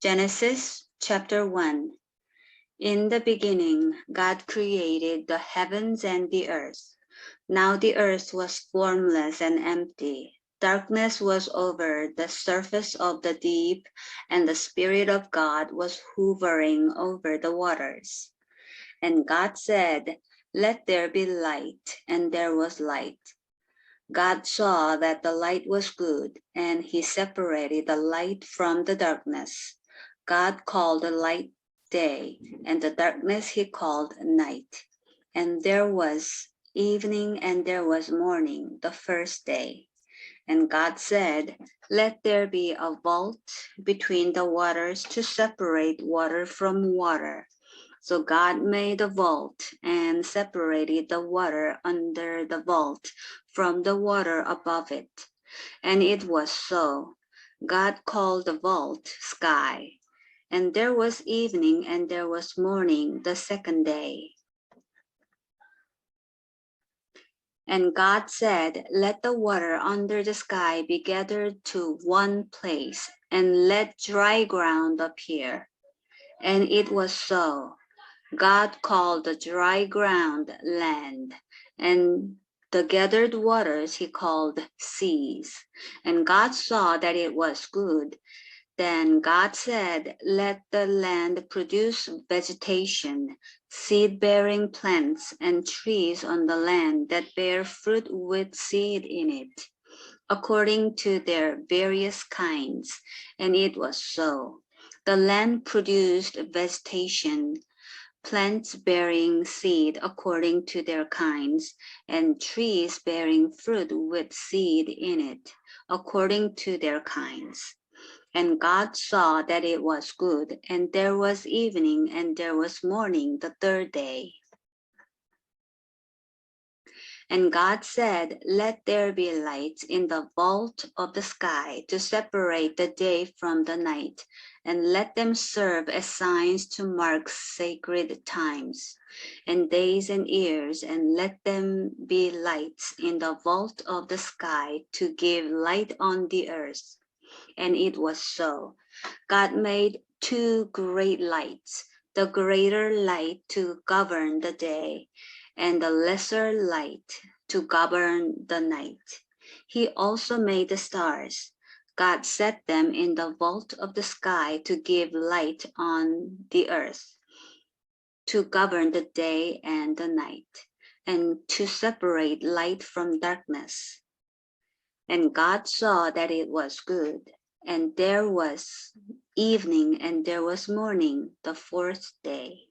Genesis chapter 1. In the beginning, God created the heavens and the earth. Now the earth was formless and empty. Darkness was over the surface of the deep, and the Spirit of God was hovering over the waters. And God said, "Let there be light," and there was light. God saw that the light was good, and he separated the light from the darkness. God called the light day, and the darkness he called night. And there was evening and there was morning, the first day. And God said, "Let there be a vault between the waters to separate water from water." So God made a vault and separated the water under the vault from the water above it. And it was so. God called the vault sky. And there was evening and there was morning the second day. And God said, "Let the water under the sky be gathered to one place, and let dry ground appear." And it was so. God called the dry ground land, and the gathered waters he called seas. And God saw that it was good. Then God said, "Let the land produce vegetation, seed-bearing plants, and trees on the land that bear fruit with seed in it, according to their various kinds." And it was so. The land produced vegetation, plants bearing seed according to their kinds, and trees bearing fruit with seed in it, according to their kinds. And God saw that it was good, and there was evening and there was morning the third day. And God said, "Let there be lights in the vault of the sky to separate the day from the night, and let them serve as signs to mark sacred times and days and years, and let them be lights in the vault of the sky to give light on the earth." And it was so. God made two great lights, the greater light to govern the day, and the lesser light to govern the night. He also made the stars. God set them in the vault of the sky to give light on the earth, to govern the day and the night, and to separate light from darkness. And God saw that it was good. And there was evening and there was morning the fourth day.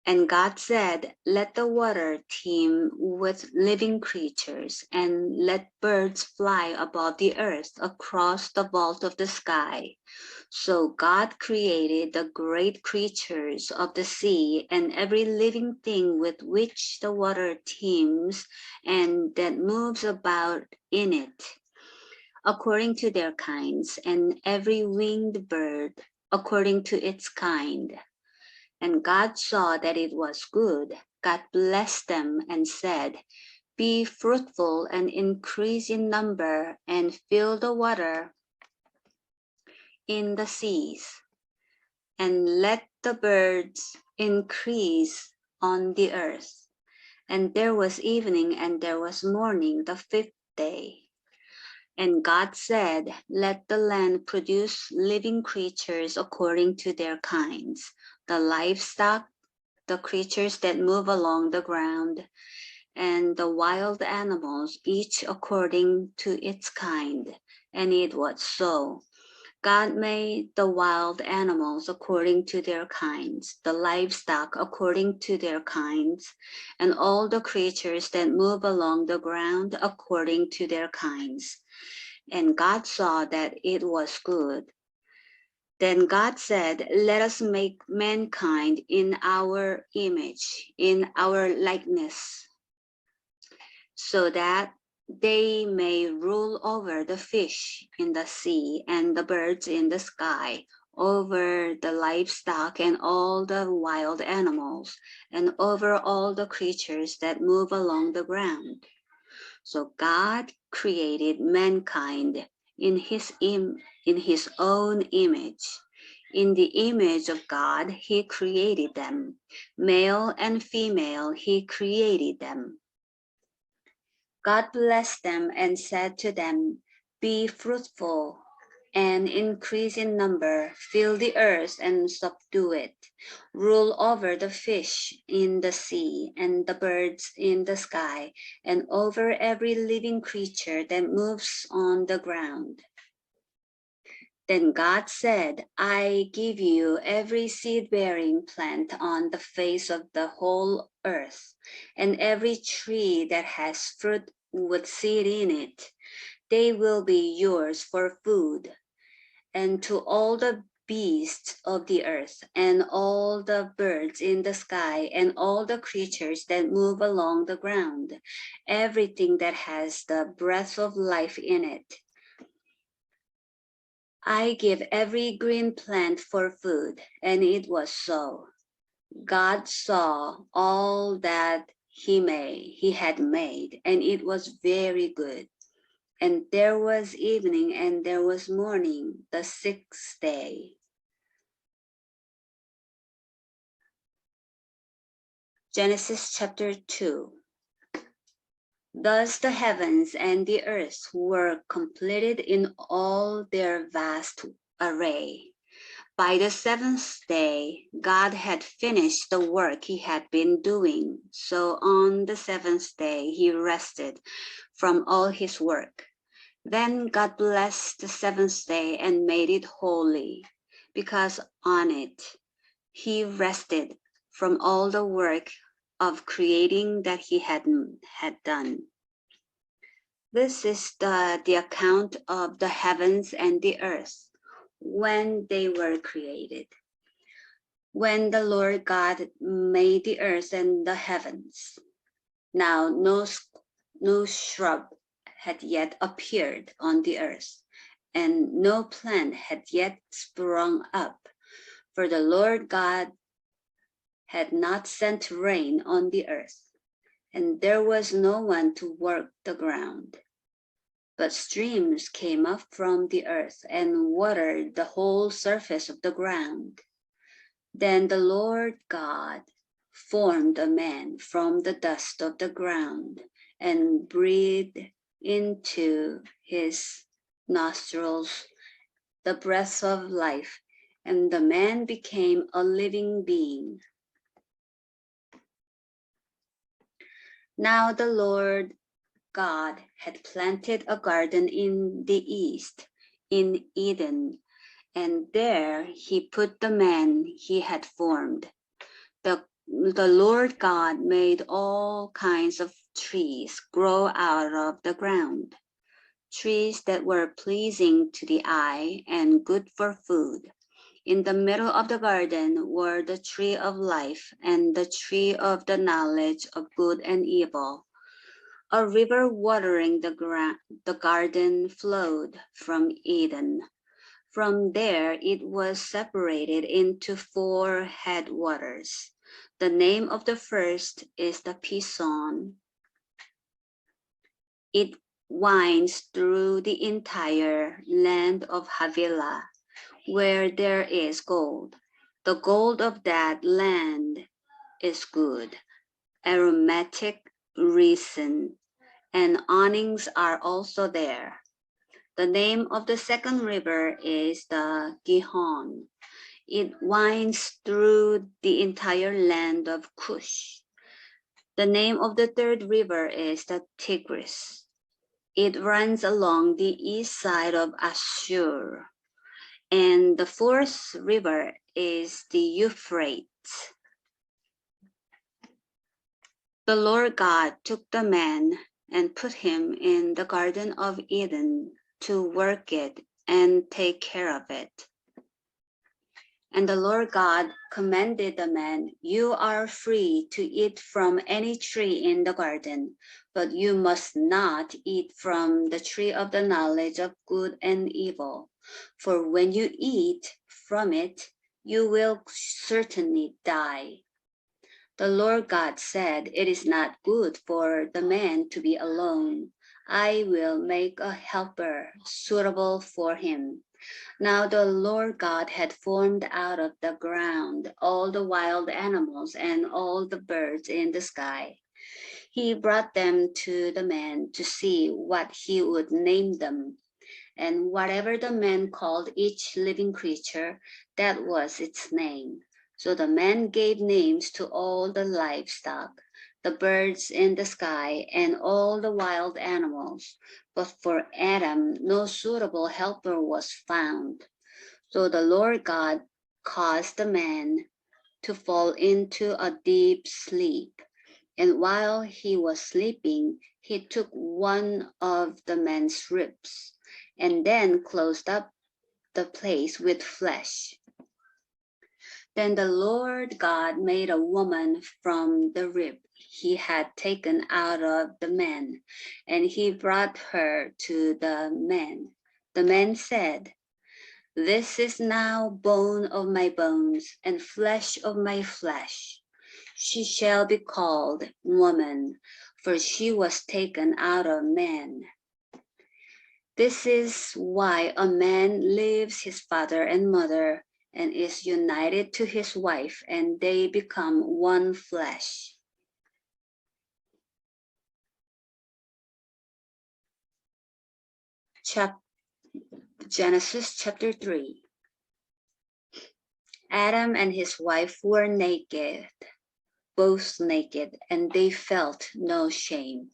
And God said, "Let the water teem with living creatures, and let birds fly above the earth across the vault of the sky." So God created the great creatures of the sea and every living thing with which the water teems and that moves about in it, according to their kinds, and every winged bird according to its kind. And God saw that it was good. God blessed them and said, "Be fruitful and increase in number, and fill the water in the seas, and let the birds increase on the earth." And there was evening and there was morning the fifth day. And God said, "Let the land produce living creatures according to their kinds, the livestock, the creatures that move along the ground, and the wild animals, each according to its kind." And it was so. God made the wild animals according to their kinds, the livestock according to their kinds, and all the creatures that move along the ground according to their kinds. And God saw that it was good. Then God said, "Let us make mankind in our image, in our likeness, so that they may rule over the fish in the sea and the birds in the sky, over the livestock and all the wild animals, and over all the creatures that move along the ground." So God created mankind in his own image. In the image of God, he created them. Male and female, he created them. God blessed them and said to them, "Be fruitful and increase in number, fill the earth and subdue it. Rule over the fish in the sea and the birds in the sky, and over every living creature that moves on the ground." Then God said, "I give you every seed-bearing plant on the face of the whole earth, and every tree that has fruit with seed in it. They will be yours for food. And to all the beasts of the earth, and all the birds in the sky, and all the creatures that move along the ground, everything that has the breath of life in it, I give every green plant for food." And it was so. God saw all that he had made, and it was very good. And there was evening and there was morning, the sixth day. Genesis chapter 2. Thus the heavens and the earth were completed in all their vast array. By the seventh day, God had finished the work he had been doing. So on the seventh day, he rested from all his work. Then God blessed the seventh day and made it holy, because on it he rested from all the work of creating that he had done. This is the account of the heavens and the earth when they were created. When the Lord God made the earth and the heavens, now no shrub had yet appeared on the earth, and no plant had yet sprung up, for the Lord God had not sent rain on the earth, and there was no one to work the ground. But streams came up from the earth and watered the whole surface of the ground. Then the Lord God formed a man from the dust of the ground and breathed into his nostrils the breath of life, and the man became a living being. Now the Lord God had planted a garden in the east, in Eden, and there he put the man he had formed. The Lord God made all kinds of trees grow out of the ground, trees that were pleasing to the eye and good for food. In the middle of the garden were the tree of life and the tree of the knowledge of good and evil. A river watering the garden flowed from Eden. From there it was separated into 4 headwaters. The name of the first is the Pison. It winds through the entire land of Havilah, where there is gold. The gold of that land is good, aromatic resin, and onyx are also there. The name of the second river is the Gihon. It winds through the entire land of Cush. The name of the third river is the Tigris. It runs along the east side of Ashur. And the fourth river is the Euphrates. The Lord God took the man and put him in the Garden of Eden to work it and take care of it. And the Lord God commanded the man, "You are free to eat from any tree in the garden, but you must not eat from the tree of the knowledge of good and evil. For when you eat from it, you will certainly die." The Lord God said, "It is not good for the man to be alone. I will make a helper suitable for him. Now the Lord God had formed out of the ground all the wild animals and all the birds in the sky. He brought them to the man to see what he would name them. And whatever the man called each living creature, that was its name. So the man gave names to all the livestock, the birds in the sky, and all the wild animals. But for Adam, no suitable helper was found. So the Lord God caused the man to fall into a deep sleep. And while he was sleeping, he took one of the man's ribs and then closed up the place with flesh. Then the Lord God made a woman from the rib he had taken out of the man, and he brought her to the man. The man said, "This is now bone of my bones and flesh of my flesh. She shall be called woman, for she was taken out of man. This is why a man leaves his father and mother and is united to his wife, and they become one flesh." Genesis chapter 3. Adam and his wife were naked, both naked, and they felt no shame.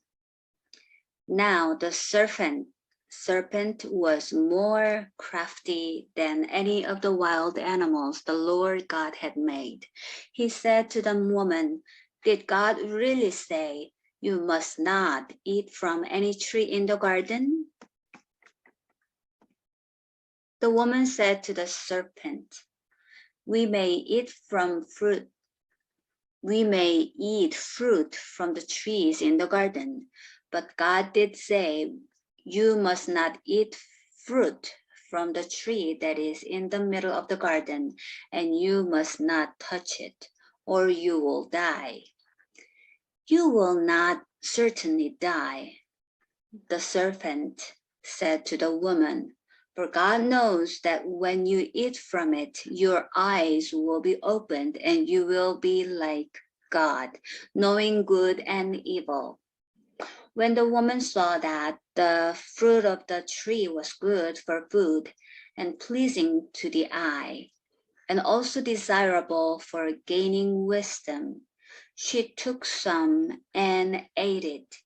Now the serpent was more crafty than any of the wild animals the Lord God had made. He said to the woman, "Did God really say, 'You must not eat from any tree in the garden'?" The woman said to the serpent, We may eat fruit from the trees in the garden, but God did say, 'You must not eat fruit from the tree that is in the middle of the garden, and you must not touch it, or you will die.'" "You will not certainly die," the serpent said to the woman, "for God knows that when you eat from it, your eyes will be opened and you will be like God, knowing good and evil." When the woman saw that the fruit of the tree was good for food and pleasing to the eye, and also desirable for gaining wisdom, she took some and ate it.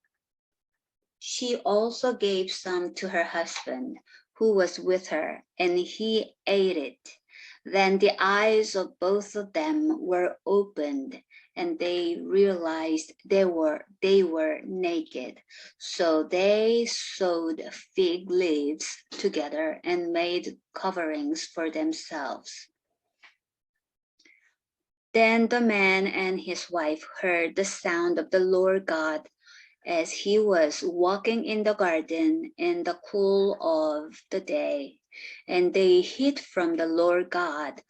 She also gave some to her husband, who was with her, and he ate it. Then the eyes of both of them were opened, and they realized they were naked. So they sewed fig leaves together and made coverings for themselves. Then the man and his wife heard the sound of the Lord God as he was walking in the garden in the cool of the day, and they hid from the Lord God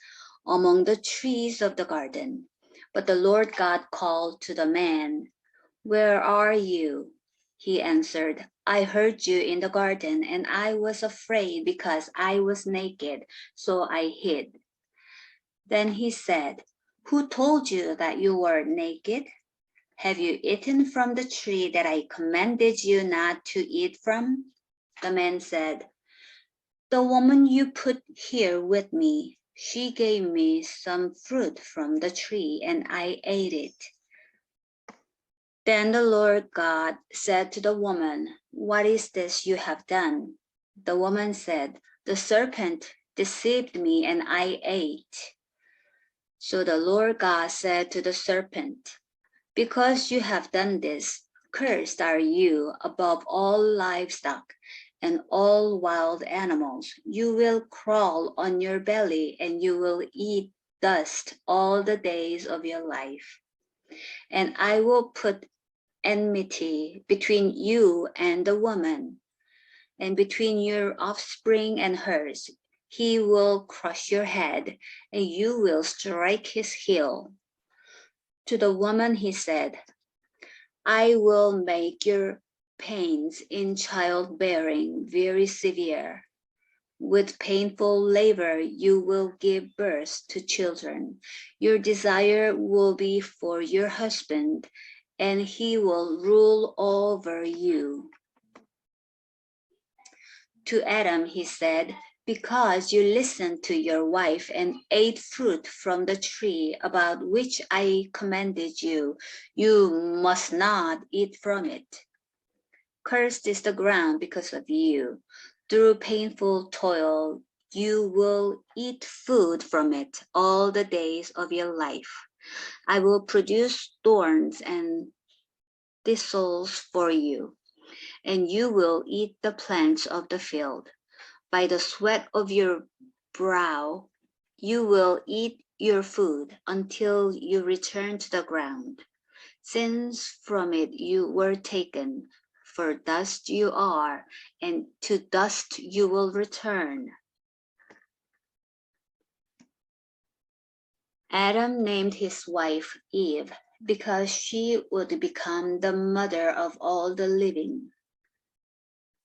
among the trees of the garden. But the Lord God called to the man, "Where are you?" He answered, "I heard you in the garden, and I was afraid because I was naked, so I hid." Then he said, "Who told you that you were naked? Have you eaten from the tree that I commanded you not to eat from?" The man said, "The woman you put here with me, she gave me some fruit from the tree and I ate it." Then the Lord God said to the woman, "What is this you have done?" The woman said, "The serpent deceived me and I ate." So the Lord God said to the serpent, "Because you have done this, cursed are you above all livestock and all wild animals. You will crawl on your belly and you will eat dust all the days of your life. And I will put enmity between you and the woman, and between your offspring and hers. He will crush your head, and you will strike his heel." To the woman he said, "I will make your pains in childbearing, very severe. With painful labor, you will give birth to children. Your desire will be for your husband, and he will rule over you. To Adam, he said, because you listened to your wife and ate fruit from the tree about which I commanded you, you must not eat from it. Cursed is the ground because of you. Through painful toil, you will eat food from it all the days of your life. I will produce thorns and thistles for you, and you will eat the plants of the field. By the sweat of your brow, you will eat your food until you return to the ground, since from it you were taken. For dust you are, and to dust you will return. Adam named his wife Eve because she would become the mother of all the living.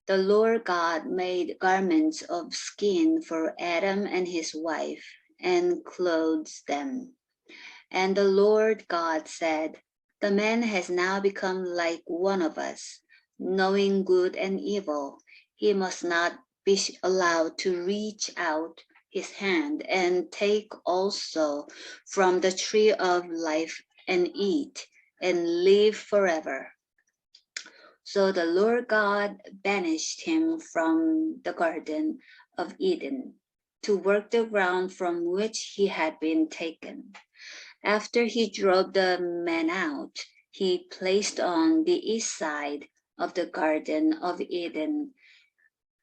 The Lord God made garments of skin for Adam and his wife and clothed them. And the Lord God said, the man has now become like one of us, knowing good and evil. He must not be allowed to reach out his hand and take also from the tree of life and eat and live forever. So the Lord God banished him from the Garden of Eden to work the ground from which he had been taken. After he drove the man out, he placed on the east side of the Garden of Eden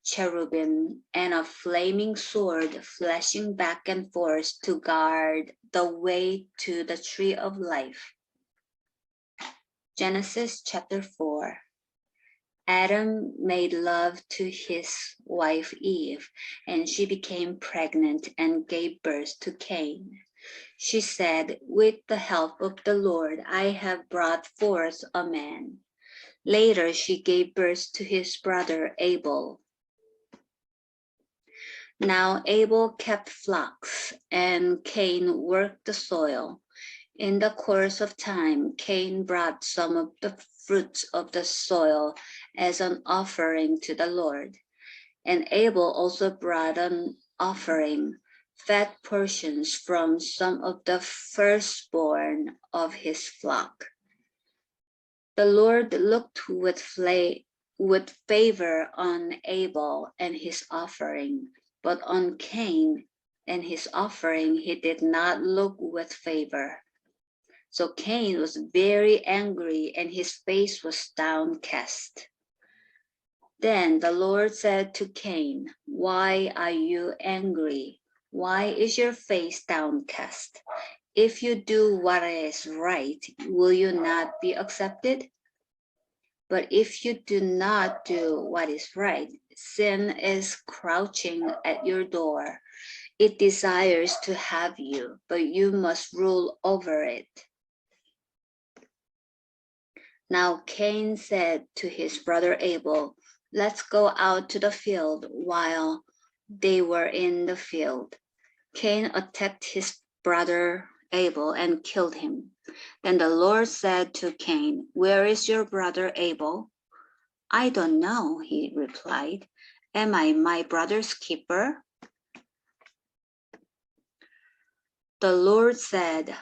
cherubim and a flaming sword flashing back and forth to guard the way to the tree of life. Genesis chapter 4. Adam made love to his wife Eve, and she became pregnant and gave birth to Cain. She said, with the help of the Lord, I have brought forth a man. Later, she gave birth to his brother Abel. Now Abel kept flocks, and Cain worked the soil. In the course of time, Cain brought some of the fruits of the soil as an offering to the Lord. And Abel also brought an offering, fat portions from some of the firstborn of his flock. The Lord looked with favor on Abel and his offering, but on Cain and his offering he did not look with favor. So Cain was very angry and his face was downcast. Then the Lord said to Cain, why are you angry? Why is your face downcast? If you do what is right, will you not be accepted? But if you do not do what is right, sin is crouching at your door. It desires to have you, but you must rule over it. Now Cain said to his brother Abel, let's go out to the field. While they were in the field, Cain attacked his brother Abel and killed him. Then the Lord said to Cain, where is your brother Abel? I don't know, he replied. Am I my brother's keeper? The Lord said,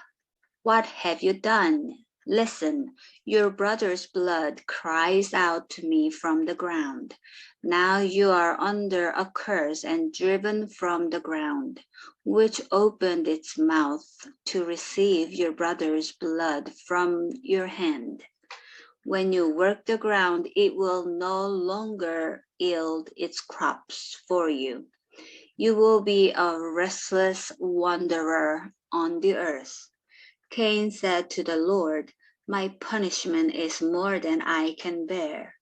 what have you done? Listen, your brother's blood cries out to me from the ground. Now you are under a curse and driven from the ground, which opened its mouth to receive your brother's blood from your hand. When you work the ground, it will no longer yield its crops for you. You will be a restless wanderer on the earth. Cain said to the Lord, my punishment is more than I can bear.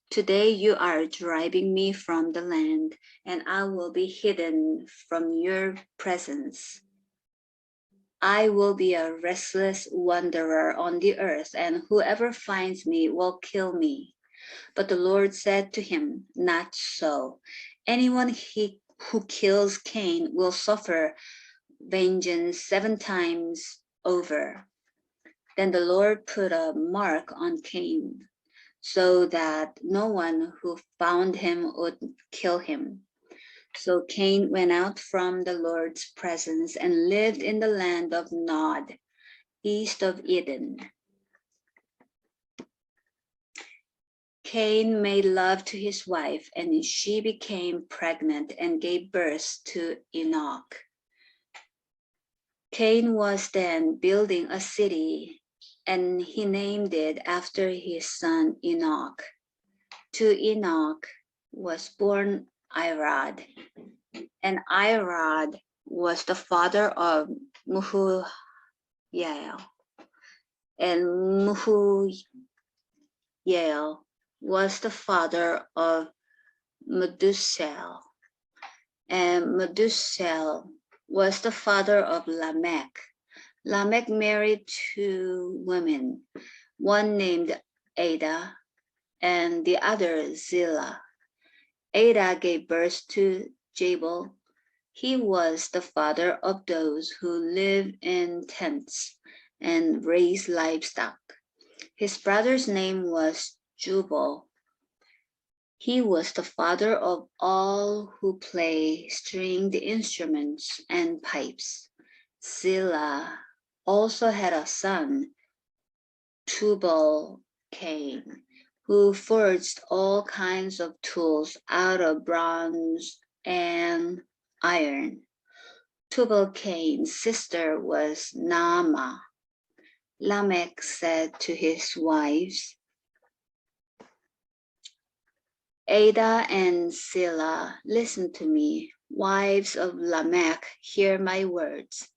Today you are driving me from the land, and I will be hidden from your presence. I will be a restless wanderer on the earth, and whoever finds me will kill me. But the Lord said to him, "Not so. Anyone who kills Cain will suffer vengeance 7 times over." Then the Lord put a mark on Cain, so that no one who found him would kill him. So Cain went out from the Lord's presence and lived in the land of Nod, east of Eden. Cain made love to his wife, and she became pregnant and gave birth to Enoch. Cain was then building a city, and he named it after his son Enoch. To Enoch was born Irad, and Irad was the father of Mahujael, and Mahujael was the father of Medusael, and Medusael was the father of Lamech. Lamech married 2 women, one named Ada and the other Zillah. Ada gave birth to Jabal. He was the father of those who live in tents and raise livestock. His brother's name was Jubal. He was the father of all who play stringed instruments and pipes. Zillah also had a son, Tubal-Cain, who forged all kinds of tools out of bronze and iron. Tubal-Cain's sister was Naamah. Lamech said to his wives, Ada and Zillah, listen to me. Wives of Lamech, hear my words.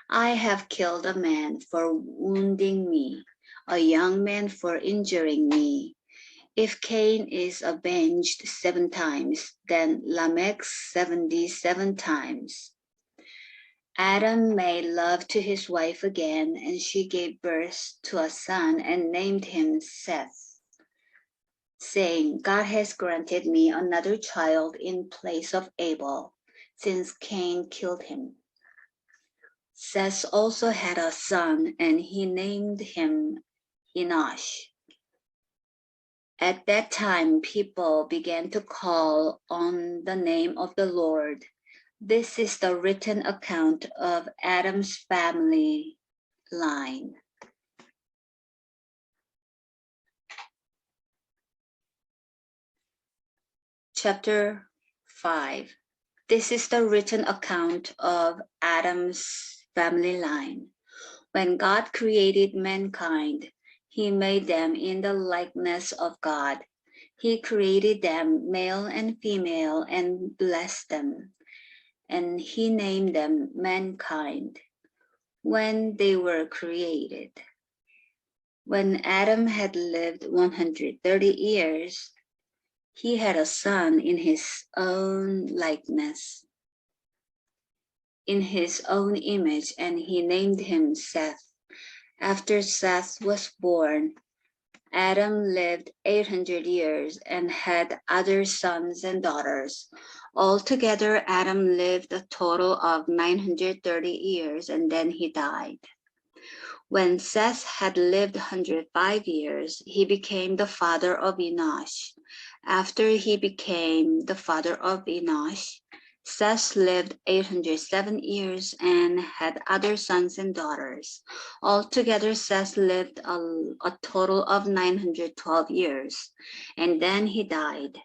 I have killed a man for wounding me, a young man for injuring me. If Cain is avenged 7 times, then Lamech 77 times. Adam made love to his wife again, and she gave birth to a son and named him Seth, saying, God has granted me another child in place of Abel, since Cain killed him. Seth also had a son, and he named him Enosh. At that time, people began to call on the name of the Lord. This is the written account of Adam's family line. Chapter 5. This is the written account of Adam's family line. When God created mankind, he made them in the likeness of God. He created them male and female and blessed them. And he named them mankind when they were created. When Adam had lived 130 years, he had a son in his own likeness, in his own image, and he named him Seth. After Seth was born, Adam lived 800 years and had other sons and daughters. Altogether, Adam lived a total of 930 years, and then he died. When Seth had lived 105 years, he became the father of Enosh. After he became the father of Enosh, Seth lived 807 years and had other sons and daughters. Altogether, Seth lived a total of 912 years, and then he died.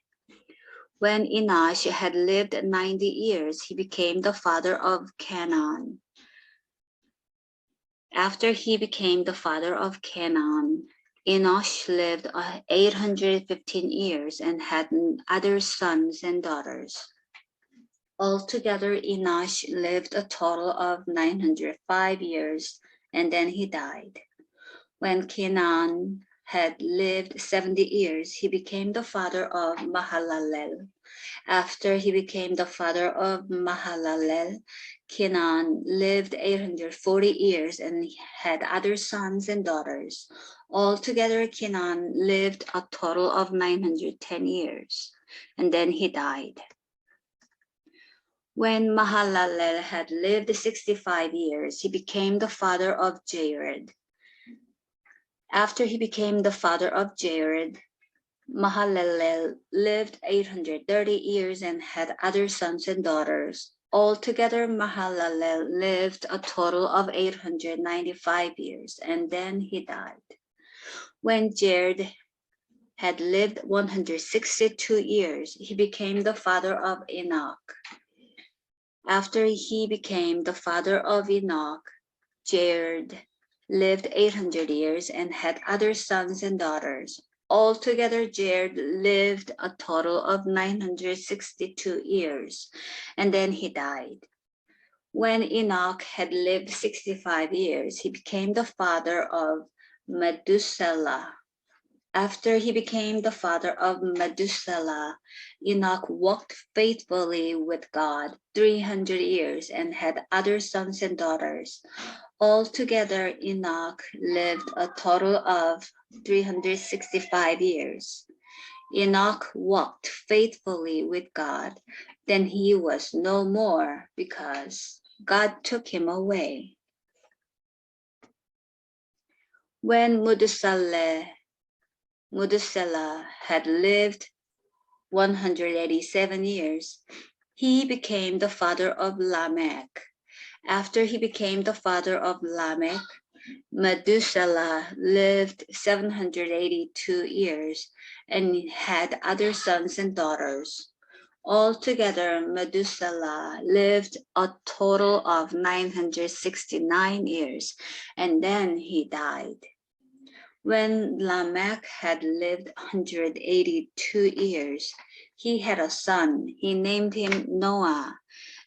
When Enosh had lived 90 years, he became the father of Canaan. After he became the father of Canaan, Enosh lived 815 years and had other sons and daughters. Altogether, Enosh lived a total of 905 years, and then he died. When Canaan had lived 70 years, he became the father of Mahalalel. After he became the father of Mahalalel, Kenan lived 840 years and had other sons and daughters. Altogether, Kenan lived a total of 910 years, and then he died. When Mahalalel had lived 65 years, he became the father of Jared. After he became the father of Jared, Mahalalel lived 830 years and had other sons and daughters. Altogether, Mahalalel lived a total of 895 years, and then he died. When Jared had lived 162 years, he became the father of Enoch. After he became the father of Enoch, Jared lived 800 years and had other sons and daughters. Altogether, Jared lived a total of 962 years, and then he died. When Enoch had lived 65 years, he became the father of Methuselah. After he became the father of Methuselah, Enoch walked faithfully with God 300 years and had other sons and daughters. Altogether, Enoch lived a total of 365 years. Enoch walked faithfully with God. Then he was no more because God took him away. When Methuselah had lived 187 years, he became the father of Lamech. After he became the father of Lamech, Methuselah lived 782 years and had other sons and daughters. Altogether, Methuselah lived a total of 969 years, and then he died. When Lamech had lived 182 years, he had a son. He named him Noah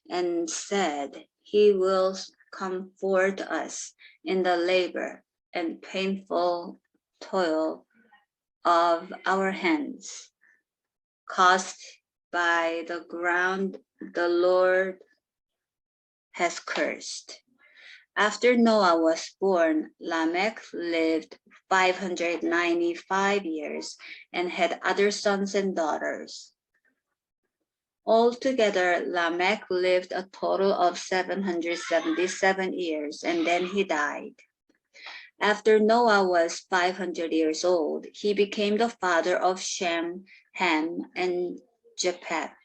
and said, "He will comfort us in the labor and painful toil of our hands, caused by the ground the Lord has cursed." After Noah was born, Lamech lived 595 years and had other sons and daughters. Altogether, Lamech lived a total of 777 years, and then he died. After Noah was 500 years old, he became the father of Shem, Ham, and Japheth.